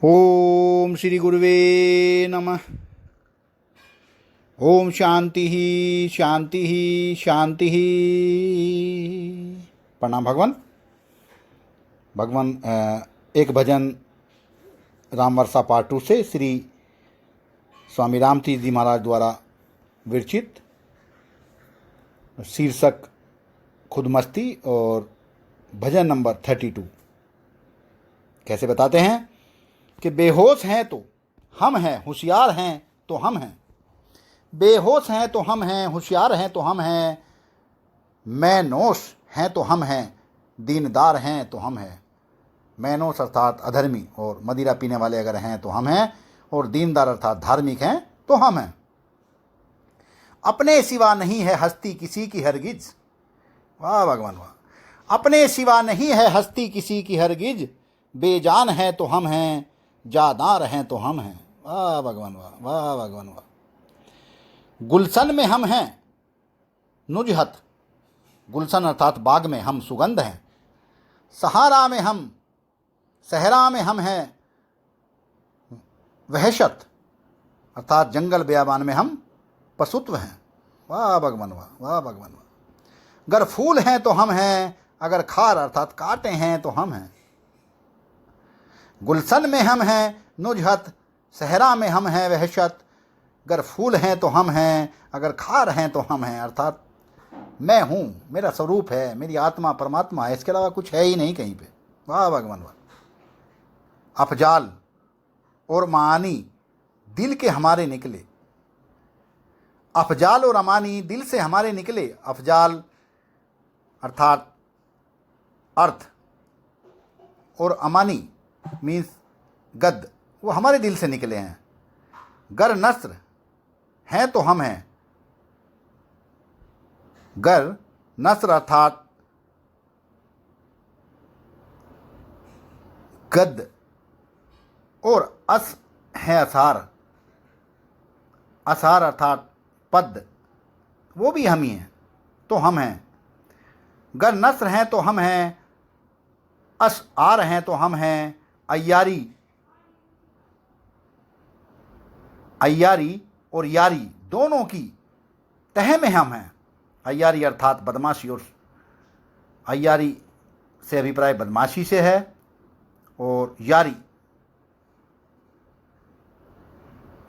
ओम श्री गुरुवे नमः। ओम शांति ही शांति ही शांति ही। प्रणाम भगवान। भगवान एक भजन राम वर्षा पार्ट 2 से श्री स्वामी रामतीर्थ जी महाराज द्वारा विरचित। शीर्षक खुद मस्ती और भजन नंबर 32। कैसे बताते हैं कि बेहोश हैं तो हम हैं, होशियार हैं तो हम हैं। बेहोश हैं तो हम हैं, होशियार हैं तो हम हैं। मैनोश हैं तो हम हैं, दीनदार हैं तो हम हैं। मैनोश अर्थात अधर्मी और मदिरा पीने वाले अगर हैं तो हम हैं, और दीनदार अर्थात धार्मिक हैं तो हम हैं। अपने सिवा नहीं है हस्ती किसी की हरगिज। वाह भगवान वाह। अपने सिवा नहीं है हस्ती किसी की हरगिज। बेजान है तो हम हैं, जादार हैं तो हम हैं। वाह भगवान वाह, वाह भगवान वाह। गुलशन में हम हैं नुजहत। गुलशन अर्थात बाग में हम सुगंध हैं। सहारा में हम, सहरा में हम हैं वहशत अर्थात जंगल बेयाबान में हम पशुत्व हैं। वाह भगवान वाह, वाह भगवान वाह। अगर फूल हैं तो हम हैं, अगर खार अर्थात कांटे हैं तो हम हैं। गुलशन में हम हैं नुजहत, सहरा में हम हैं वहशत। अगर फूल हैं तो हम हैं, अगर खार हैं तो हम हैं। अर्थात मैं हूँ, मेरा स्वरूप है, मेरी आत्मा परमात्मा है, इसके अलावा कुछ है ही नहीं कहीं पे। वाह भगवान वाह। अफजाल और मानी दिल के हमारे निकले। अफजाल और अमानी दिल से हमारे निकले। अफजाल अर्थात अर्थ और अमानी मीन्स गद्द, वो हमारे दिल से निकले हैं। गर नस्र हैं तो हम हैं। गर नस्र अर्थात गद्द, और अस है असार। असार अर्थात पद, वो भी हम ही हैं तो हम हैं। गर नस्र हैं तो हम हैं, अस आर हैं तो हम हैं। अय्यारी, अय्यारी और यारी दोनों की तह में हम हैं। अय्यारी अर्थात बदमाशी, और अय्यारी से अभिप्राय बदमाशी से है, और यारी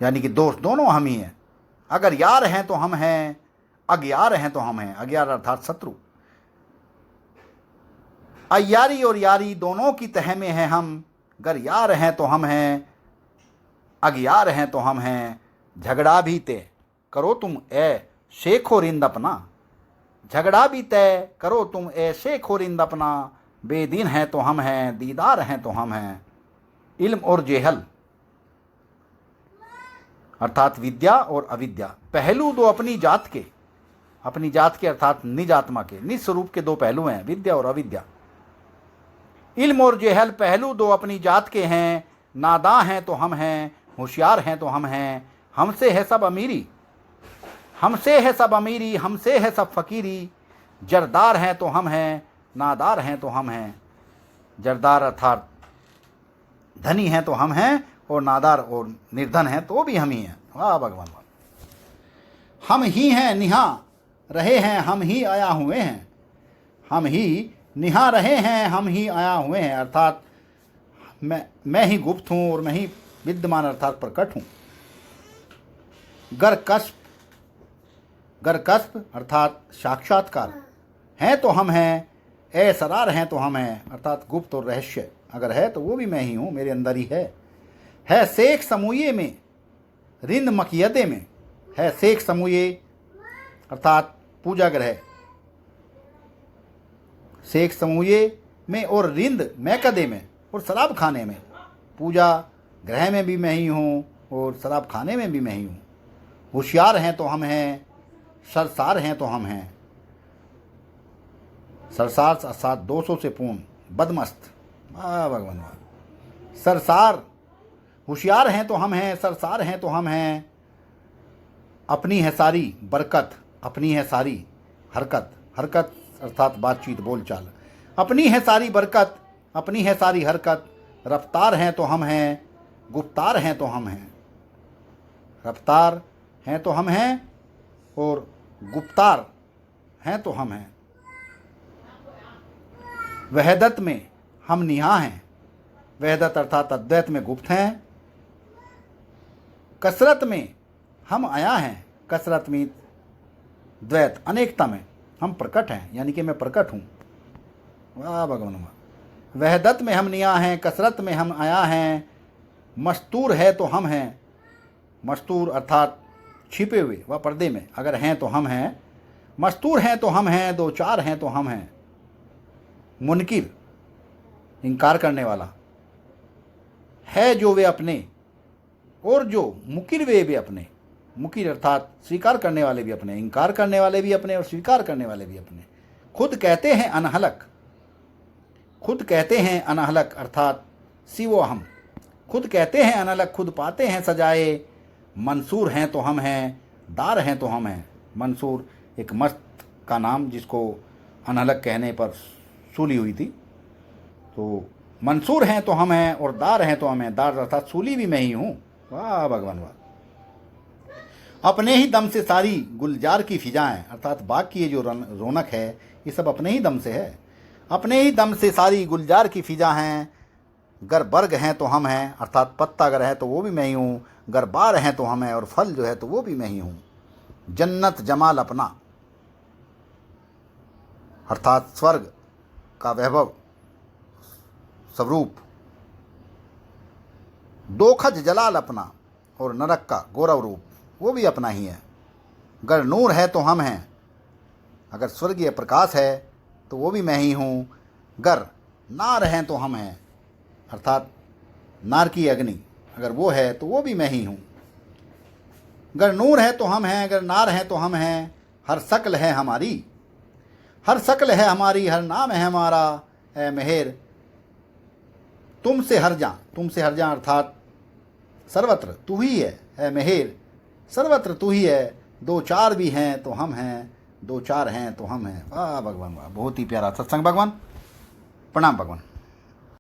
यानी कि दोस्त, दोनों हम ही हैं। अगर यार हैं तो हम हैं, अज्ञार हैं तो हम हैं। अज्ञार अर्थात शत्रु। अय्यारी और यारी दोनों की तह में हैं हम। अगर यार हैं तो हम हैं, अज्ञार हैं तो हम हैं। झगड़ा भी तय करो तुम ऐसे खोरिंद अपना। झगड़ा भी तय करो तुम ऐसे खोरिंद अपना। बेदीन हैं तो हम हैं, दीदार हैं तो हम हैं। इल्म और जेहल अर्थात विद्या और अविद्या, पहलू दो अपनी जात के। अपनी जात के अर्थात निज आत्मा के, निज स्वरूप के दो पहलू हैं, विद्या और अविद्या। इल्म और जेहल पहलू दो अपनी जात के हैं। नादां हैं तो हम हैं, होशियार हैं तो हम हैं। हमसे है सब अमीरी, हमसे है सब अमीरी, हमसे है सब फकीरी। जरदार हैं तो हम हैं, नादार हैं तो हम हैं। जरदार अर्थात धनी हैं तो हम हैं, और नादार और निर्धन हैं तो भी हम ही हैं। वाह भगवान वाह। हम ही हैं निहा रहे हैं, हम ही आया हुए हैं। हम ही निहा रहे हैं, हम ही आया हुए हैं। अर्थात मैं ही गुप्त हूँ और मैं ही विद्यमान अर्थात प्रकट हूँ। गरकस्प अर्थात साक्षात्कार हैं तो हम हैं। ए सरार हैं तो हम हैं, अर्थात गुप्त और रहस्य अगर है तो वो भी मैं ही हूँ, मेरे अंदर ही है शेख समूये में रिंद मकियदे में। है शेख समूये अर्थात पूजा ग्रह, शेख समूये में और रिंद मैकदे में, और शराब खाने में। पूजा ग्रह में भी मैं ही हूँ और शराब खाने में भी मैं ही हूँ। होशियार हैं तो हम हैं, सरसार हैं तो हम हैं। सरसार अर्थात दोषों से पूर्ण, बदमस्त। वाह भगवान वाह। सरसार, होशियार हैं तो हम हैं, सरसार हैं तो हम हैं। अपनी है सारी बरकत, अपनी है सारी हरकत। हरकत अर्थात बातचीत बोलचाल। अपनी है सारी बरकत, अपनी है सारी हरकत। रफ्तार हैं तो हम हैं, गुप्तार हैं तो हम हैं, रफ्तार हैं तो हम हैं और गुप्तार हैं तो हम हैं। वहदत में हम निहा हैं, वहदत अर्थात अद्वैत में गुप्त हैं। कसरत में हम आया हैं, कसरत में द्वैत अनेकता में हम प्रकट हैं, यानी कि मैं प्रकट हूँ। वाह भगवान वाह। वहदत में हम निया हैं, कसरत में हम आया हैं। मस्तूर है तो हम हैं, मस्तूर अर्थात छिपे हुए व पर्दे में, अगर हैं तो हम हैं। मस्तूर हैं तो हम हैं, दो चार हैं तो हम हैं। मुनकिर इनकार करने वाला है जो वे अपने, और जो मुकिर वे भी अपने। मुकिर अर्थात स्वीकार करने वाले भी अपने, इनकार करने वाले भी अपने और स्वीकार करने वाले भी अपने। खुद कहते हैं अनहलक, खुद कहते हैं अनहलक अर्थात सिवो हम। खुद कहते हैं अनहलक, खुद पाते हैं सजाए। मंसूर हैं तो हम हैं, दार हैं तो हम हैं। मंसूर एक मस्त का नाम जिसको अनहलक कहने पर सूली हुई थी। तो मंसूर हैं तो हम हैं और दार हैं तो हम हैं। दार अर्थात सूली भी मैं ही हूँ। वाह भगवान वाह। अपने ही दम से सारी गुलजार की फिजाएं, अर्थात बाग की ये जो रौनक है ये सब अपने ही दम से है। अपने ही दम से सारी गुलजार की फिजा हैं। गर बर्ग हैं तो हम हैं, अर्थात पत्ता अगर है तो वो भी मैं ही हूँ। गर बार हैं तो हम हैं और फल जो है तो वो भी मैं ही हूँ। जन्नत जमाल अपना, अर्थात स्वर्ग का वैभव स्वरूप। दोखज जलाल अपना, और नरक का गौरव रूप वो भी अपना ही है। गर नूर है तो हम हैं, अगर स्वर्गीय प्रकाश है तो वो भी मैं ही हूँ। गर नार हैं तो हम हैं, अर्थात नार की अग्नि अगर वो है तो वो भी मैं ही हूँ। गर नूर है तो हम हैं, अगर नार हैं तो हम हैं। हर शक्ल है हमारी, हर शक्ल है हमारी, हर नाम है हमारा। ए मेहर तुमसे हर जा, तुमसे हर जा अर्थात सर्वत्र तू ही है। ए मेहर सर्वत्र तू ही है। दो चार भी हैं तो हम हैं, दो चार हैं तो हम हैं। वाह भगवान वाह, बहुत ही प्यारा सत्संग भगवान। प्रणाम भगवान।